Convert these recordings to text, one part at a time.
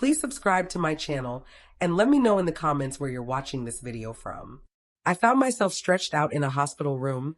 Please subscribe to my channel and let me know in the comments where you're watching this video from. I found myself stretched out in a hospital room,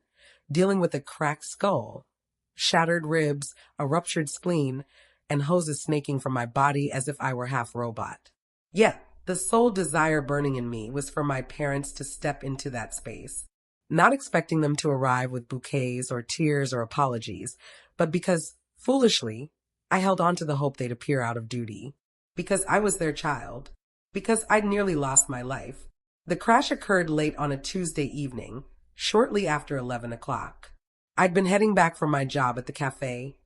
dealing with a cracked skull, shattered ribs, a ruptured spleen, and hoses snaking from my body as if I were half robot. Yet, the sole desire burning in me was for my parents to step into that space. Not expecting them to arrive with bouquets or tears or apologies, but because, foolishly, I held on to the hope they'd appear out of duty. Because I was their child. Because I'd nearly lost my life. The crash occurred late on a Tuesday evening, shortly after 11 o'clock. I'd been heading back from my job at the cafe,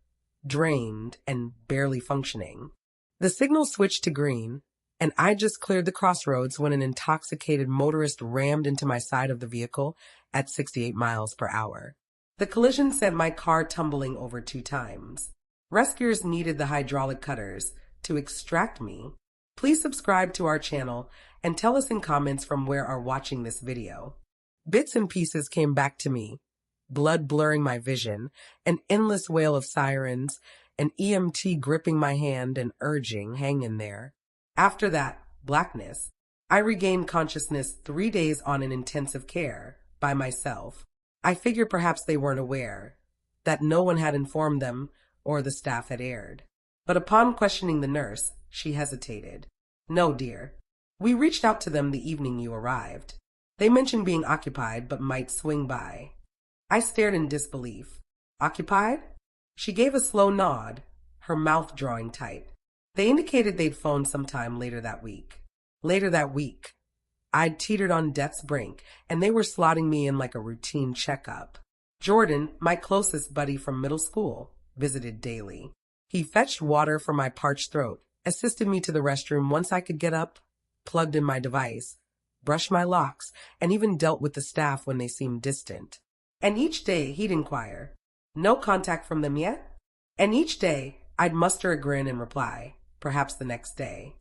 drained and barely functioning. The signal switched to green, and I just cleared the crossroads when an intoxicated motorist rammed into my side of the vehicle at 68 miles per hour. The collision sent my car tumbling over 2 times. Rescuers needed the hydraulic cutters to extract me. Please subscribe to our channel and tell us in comments from where are watching this video. Bits and pieces came back to me, blood blurring my vision, an endless wail of sirens, an EMT gripping my hand and urging, hang in there. After that, blackness. I regained consciousness 3 days on in intensive care, by myself. I figured perhaps they weren't aware, that no one had informed them or the staff had erred. But upon questioning the nurse, she hesitated. No, dear. We reached out to them the evening you arrived. They mentioned being occupied but might swing by. I stared in disbelief. Occupied? She gave a slow nod, her mouth drawing tight. They indicated they'd phoned sometime later that week. Later that week. I'd teetered on death's brink, and they were slotting me in like a routine checkup. Jordan, my closest buddy from middle school, visited daily. He fetched water for my parched throat, assisted me to the restroom once I could get up, plugged in my device, brushed my locks, and even dealt with the staff when they seemed distant. And each day he'd inquire, no contact from them yet? And each day I'd muster a grin and reply, perhaps the next day.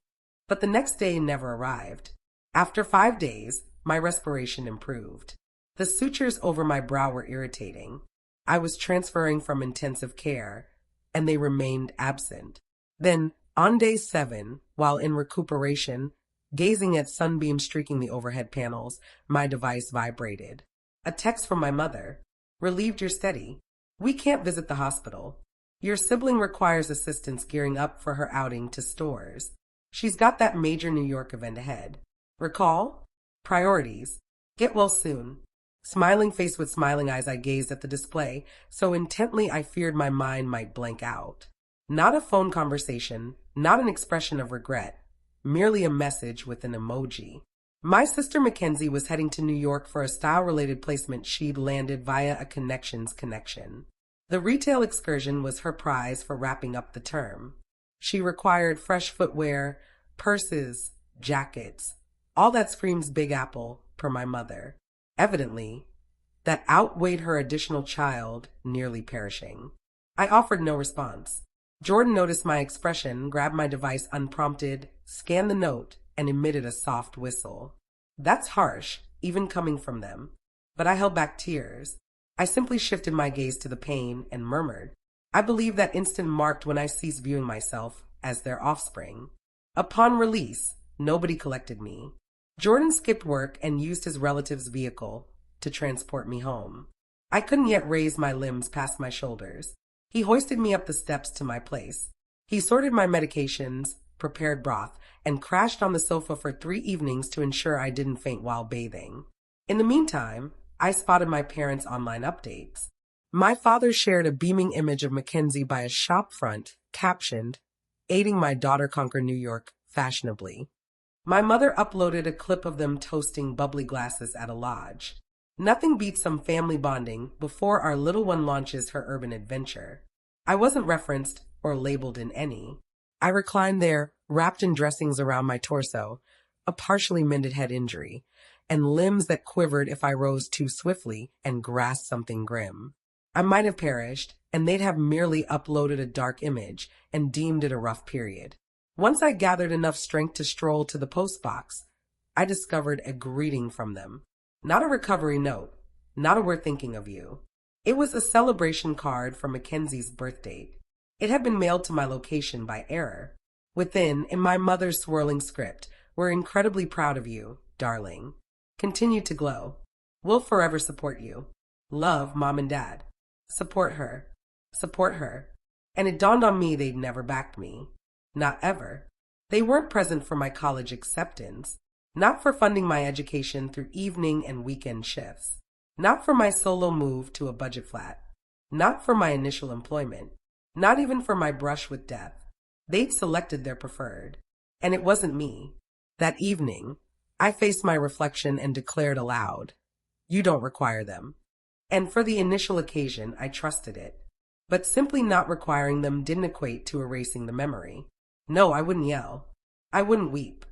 But the next day never arrived. After 5 days, my respiration improved. The sutures over my brow were irritating. I was transferring from intensive care, and they remained absent. Then, on day 7, while in recuperation, gazing at sunbeams streaking the overhead panels, my device vibrated. A text from my mother. Relieved you're steady. We can't visit the hospital. Your sibling requires assistance gearing up for her outing to stores. She's got that major New York event ahead. Recall? Priorities. Get well soon. Smiling face with smiling eyes, I gazed at the display, so intently I feared my mind might blank out. Not a phone conversation, not an expression of regret, merely a message with an emoji. My sister Mackenzie was heading to New York for a style-related placement she'd landed via a connections connection. The retail excursion was her prize for wrapping up the term. She required fresh footwear, purses, jackets, all that screams Big Apple, per my mother. Evidently, that outweighed her additional child nearly perishing. I offered no response. Jordan noticed my expression, grabbed my device unprompted, scanned the note, and emitted a soft whistle. That's harsh, even coming from them. But I held back tears. I simply shifted my gaze to the pain and murmured, I believe that instant marked when I ceased viewing myself as their offspring. Upon release, nobody collected me. Jordan skipped work and used his relative's vehicle to transport me home. I couldn't yet raise my limbs past my shoulders. He hoisted me up the steps to my place. He sorted my medications, prepared broth, and crashed on the sofa for 3 evenings to ensure I didn't faint while bathing. In the meantime, I spotted my parents' online updates. My father shared a beaming image of Mackenzie by a shop front, captioned, aiding my daughter conquer New York fashionably. My mother uploaded a clip of them toasting bubbly glasses at a lodge. Nothing beats some family bonding before our little one launches her urban adventure. I wasn't referenced or labeled in any. I reclined there, wrapped in dressings around my torso, a partially mended head injury, and limbs that quivered if I rose too swiftly and grasped something grim. I might have perished, and they'd have merely uploaded a dark image and deemed it a rough period. Once I gathered enough strength to stroll to the postbox, I discovered a greeting from them. Not a recovery note, not a we're thinking of you. It was a celebration card for Mackenzie's birth date. It had been mailed to my location by error. Within, in my mother's swirling script, we're incredibly proud of you, darling. Continue to glow. We'll forever support you. Love, Mom and Dad. Support her. Support her. And it dawned on me they'd never backed me. Not ever. They weren't present for my college acceptance. Not for funding my education through evening and weekend shifts. Not for my solo move to a budget flat. Not for my initial employment. Not even for my brush with death. They'd selected their preferred. And it wasn't me. That evening, I faced my reflection and declared aloud, "You don't require them." And for the initial occasion, I trusted it. But simply not requiring them didn't equate to erasing the memory. No, I wouldn't yell. I wouldn't weep.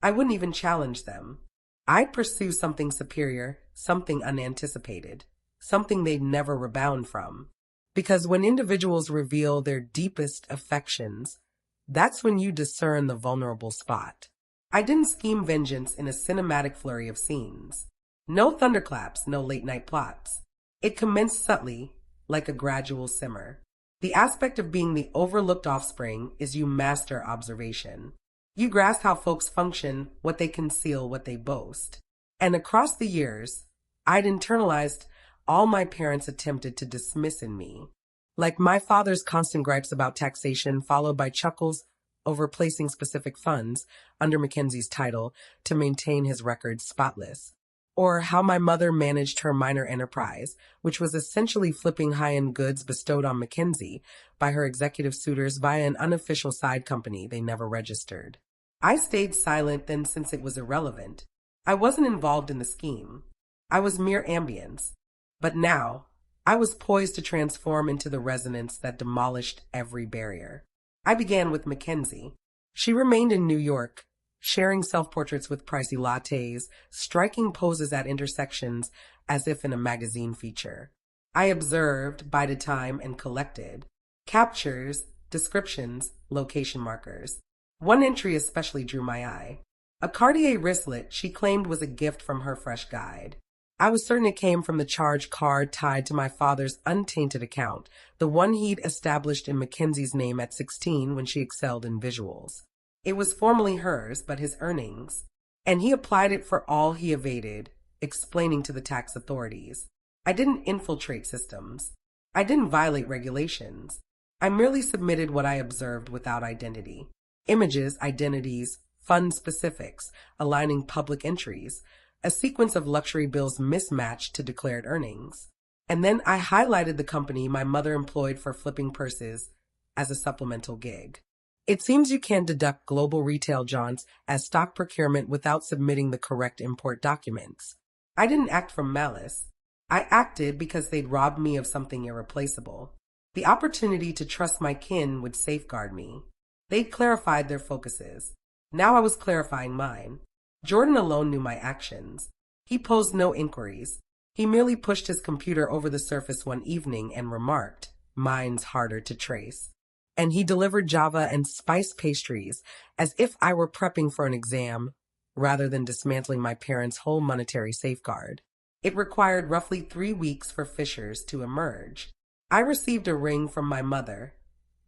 I wouldn't even challenge them. I'd pursue something superior, something unanticipated, something they'd never rebound from. Because when individuals reveal their deepest affections, that's when you discern the vulnerable spot. I didn't scheme vengeance in a cinematic flurry of scenes. No thunderclaps, no late-night plots. It commenced subtly, like a gradual simmer. The aspect of being the overlooked offspring is you master observation. You grasp how folks function, what they conceal, what they boast. And across the years, I'd internalized all my parents attempted to dismiss in me. Like my father's constant gripes about taxation, followed by chuckles over placing specific funds under Mackenzie's title to maintain his record spotless. Or how my mother managed her minor enterprise, which was essentially flipping high-end goods bestowed on Mackenzie by her executive suitors via an unofficial side company they never registered. I stayed silent then since it was irrelevant. I wasn't involved in the scheme. I was mere ambience. But now, I was poised to transform into the resonance that demolished every barrier. I began with Mackenzie. She remained in New York, sharing self-portraits with pricey lattes, striking poses at intersections as if in a magazine feature. I observed, bided time, and collected captures, descriptions, location markers. One entry especially drew my eye. A Cartier wristlet she claimed was a gift from her fresh guide. I was certain it came from the charge card tied to my father's untainted account, the one he'd established in Mackenzie's name at 16 when she excelled in visuals. It was formally hers, but his earnings. And he applied it for all he evaded, explaining to the tax authorities. I didn't infiltrate systems. I didn't violate regulations. I merely submitted what I observed without identity. Images, identities, fund specifics, aligning public entries, a sequence of luxury bills mismatched to declared earnings. And then I highlighted the company my mother employed for flipping purses as a supplemental gig. It seems you can't deduct global retail jaunts as stock procurement without submitting the correct import documents. I didn't act from malice. I acted because they'd robbed me of something irreplaceable. The opportunity to trust my kin would safeguard me. They'd clarified their focuses. Now I was clarifying mine. Jordan alone knew my actions. He posed no inquiries. He merely pushed his computer over the surface one evening and remarked, "Mine's harder to trace." And he delivered Java and spice pastries as if I were prepping for an exam, rather than dismantling my parents' whole monetary safeguard. It required roughly 3 weeks for Fishers to emerge. I received a ring from my mother,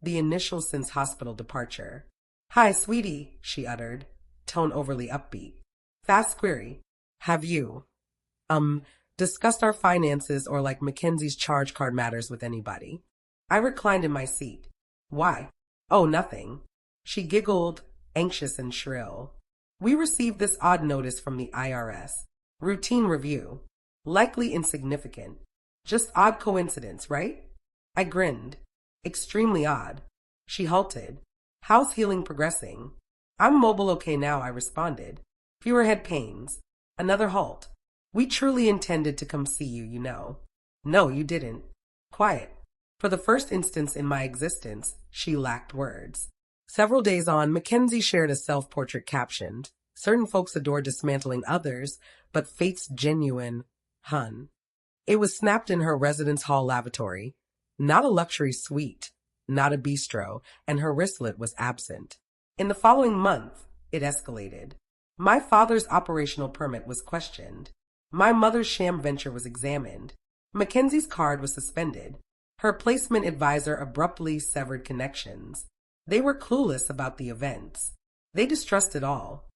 the initial since hospital departure. "Hi, sweetie," she uttered, tone overly upbeat. "Fast query. Have you, discussed our finances or like Mackenzie's charge card matters with anybody?" I reclined in my seat. "Why?" "Oh, nothing." She giggled, anxious and shrill. "We received this odd notice from the IRS. Routine review. Likely insignificant. Just odd coincidence, right?" I grinned. "Extremely odd." She halted. "How's healing progressing?" "I'm mobile okay now," I responded. "Fewer head pains." Another halt. "We truly intended to come see you, you know." "No, you didn't." Quiet. For the first instance in my existence, she lacked words. Several days on, Mackenzie shared a self-portrait captioned, "Certain folks adore dismantling others, but fate's genuine, hun." It was snapped in her residence hall lavatory. Not a luxury suite, not a bistro, and her wristlet was absent. In the following month, it escalated. My father's operational permit was questioned. My mother's sham venture was examined. Mackenzie's card was suspended. Her placement advisor abruptly severed connections. They were clueless about the events. They distrusted all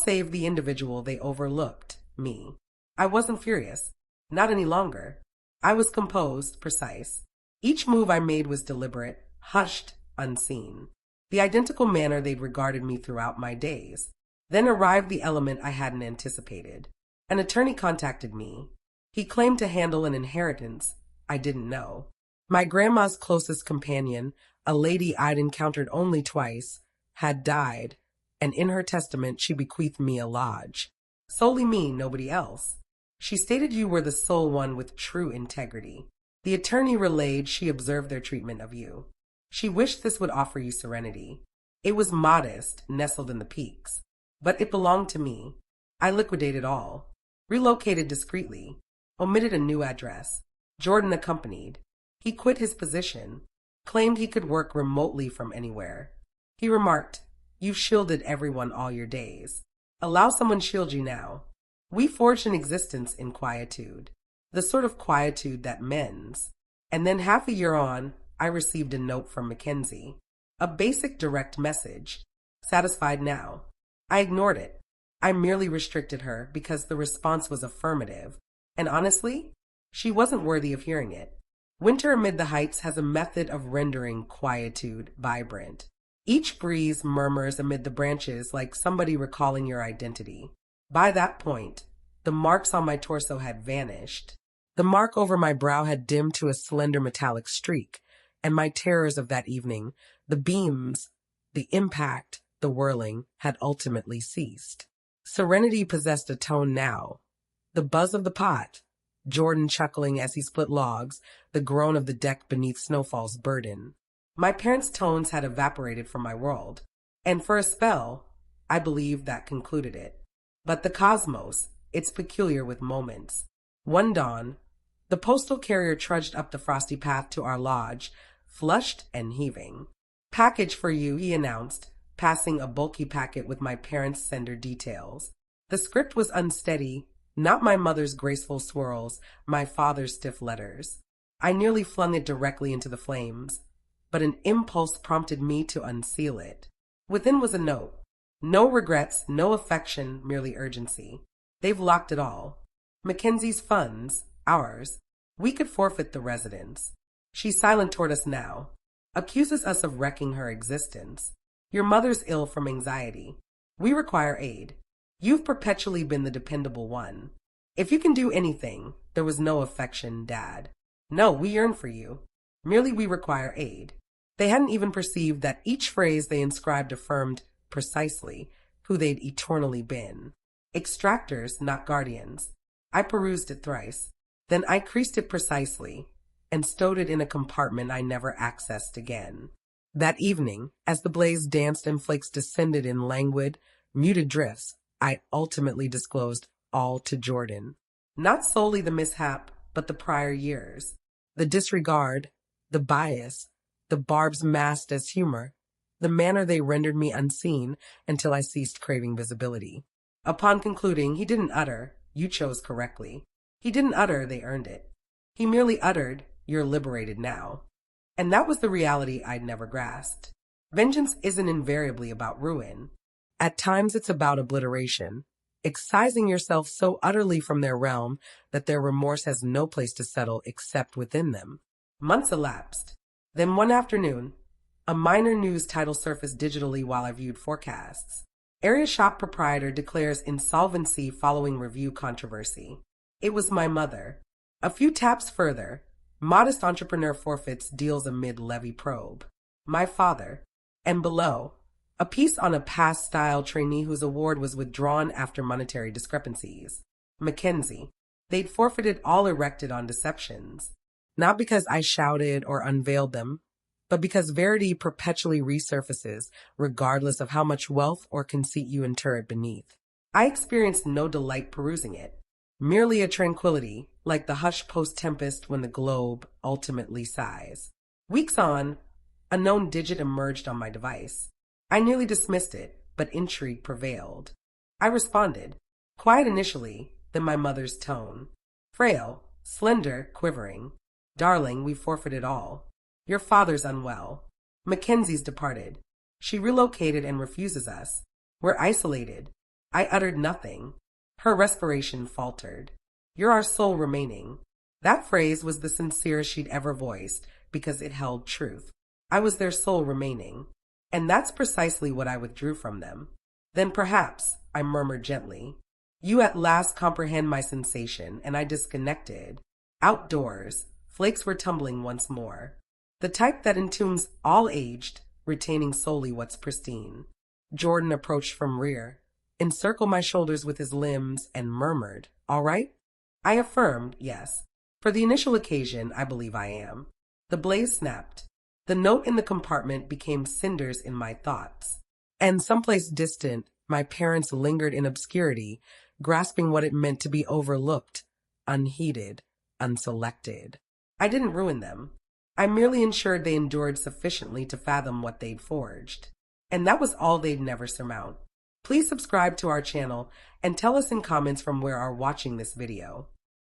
save the individual they overlooked, me. I wasn't furious. Not any longer. I was composed, precise. Each move I made was deliberate, hushed, unseen. The identical manner they'd regarded me throughout my days. Then arrived the element I hadn't anticipated. An attorney contacted me. He claimed to handle an inheritance I didn't know. My grandma's closest companion, a lady I'd encountered only twice, had died, and in her testament she bequeathed me a lodge. Solely me, nobody else. She stated you were the sole one with true integrity. The attorney relayed she observed their treatment of you. She wished this would offer you serenity. It was modest, nestled in the peaks. But it belonged to me. I liquidated all. Relocated discreetly. Omitted a new address. Jordan accompanied. He quit his position. Claimed he could work remotely from anywhere. He remarked, "You've shielded everyone all your days. Allow someone shield you now." We forged an existence in quietude. The sort of quietude that mends. And then half a year on, I received a note from Mackenzie. A basic direct message. Satisfied now. I ignored it. I merely restricted her because the response was affirmative. And honestly, she wasn't worthy of hearing it. Winter Amid the Heights has a method of rendering quietude vibrant. Each breeze murmurs amid the branches like somebody recalling your identity. By that point, the marks on my torso had vanished. The mark over my brow had dimmed to a slender metallic streak, and my terrors of that evening, the beams, the impact, the whirling, had ultimately ceased. Serenity possessed a tone now. The buzz of the pot, Jordan chuckling as he split logs, the groan of the deck beneath Snowfall's burden. My parents' tones had evaporated from my world, and for a spell, I believed that concluded it. But the cosmos, it's peculiar with moments. One dawn, the postal carrier trudged up the frosty path to our lodge, flushed and heaving. "Package for you," he announced, passing a bulky packet with my parents' sender details. The script was unsteady, not my mother's graceful swirls, my father's stiff letters. I nearly flung it directly into the flames, but an impulse prompted me to unseal it. Within was a note. No regrets, no affection, merely urgency. They've locked it all. Mackenzie's funds, ours. We could forfeit the residence. She's silent toward us now. Accuses us of wrecking her existence. Your mother's ill from anxiety. We require aid. You've perpetually been the dependable one. If you can do anything, there was no affection, Dad. No, we yearn for you. Merely we require aid. They hadn't even perceived that each phrase they inscribed affirmed precisely who they'd eternally been. Extractors, not guardians. I perused it thrice. Then I creased it precisely and stowed it in a compartment I never accessed again. That evening, as the blaze danced and flakes descended in languid, muted drifts, I ultimately disclosed all to Jordan. Not solely the mishap, but the prior years. The disregard, the bias, the barbs masked as humor, the manner they rendered me unseen until I ceased craving visibility. Upon concluding, he didn't utter, "You chose correctly." He didn't utter, "They earned it." He merely uttered, "You're liberated now." And that was the reality I'd never grasped. Vengeance isn't invariably about ruin. At times it's about obliteration, excising yourself so utterly from their realm that their remorse has no place to settle except within them. Months elapsed. Then one afternoon, a minor news title surfaced digitally while I viewed forecasts. Area shop proprietor declares insolvency following review controversy. It was my mother. A few taps further, modest entrepreneur forfeits deals amid levy probe. My father. And below, a piece on a past-style trainee whose award was withdrawn after monetary discrepancies. Mackenzie. They'd forfeited all erected on deceptions. Not because I shouted or unveiled them, but because verity perpetually resurfaces, regardless of how much wealth or conceit you inter it beneath. I experienced no delight perusing it, merely a tranquility, like the hush post-tempest when the globe ultimately sighs. Weeks on, a known digit emerged on my device. I nearly dismissed it, but intrigue prevailed. I responded, quiet initially, then my mother's tone. Frail, slender, quivering. "Darling, we forfeited all. Your father's unwell. Mackenzie's departed. She relocated and refuses us. We're isolated. I uttered nothing. Her respiration faltered. You're our sole remaining. That phrase was the sincerest she'd ever voiced because it held truth. I was their sole remaining. And that's precisely what I withdrew from them. Then perhaps, I murmured gently, you at last comprehend my sensation, and I disconnected. Outdoors, flakes were tumbling once more. The type that entombs all aged, retaining solely what's pristine. Jordan approached from rear, encircled my shoulders with his limbs, and murmured, all right? I affirmed, yes. For the initial occasion, I believe I am. The blaze snapped. The note in the compartment became cinders in my thoughts. And someplace distant, my parents lingered in obscurity, grasping what it meant to be overlooked, unheeded, unselected. I didn't ruin them. I merely ensured they endured sufficiently to fathom what they'd forged. And that was all they'd never surmount. Please subscribe to our channel and tell us in comments from where are watching this video.